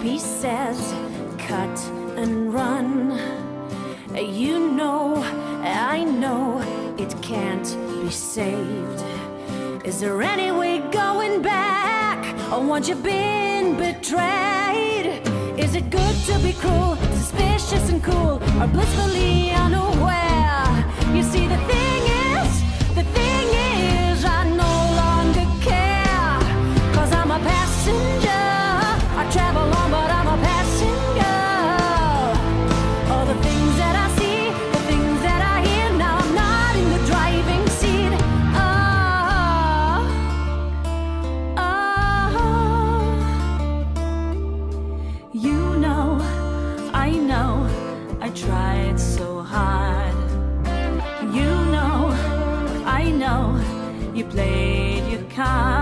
He says, cut and run. You know, I know, it can't be saved. Is there any way going back? Or once you've been betrayed? Is it good to be cruel, suspicious and cool, or blissfully unaware? You see, the thing is, I no longer care. 'Cause I'm a passenger, I travel on, but I'm a passenger. All the things that I see, the things that I hear, now I'm not in the driving seat. You know, I know, I tried so hard. You know, I know, you played your card.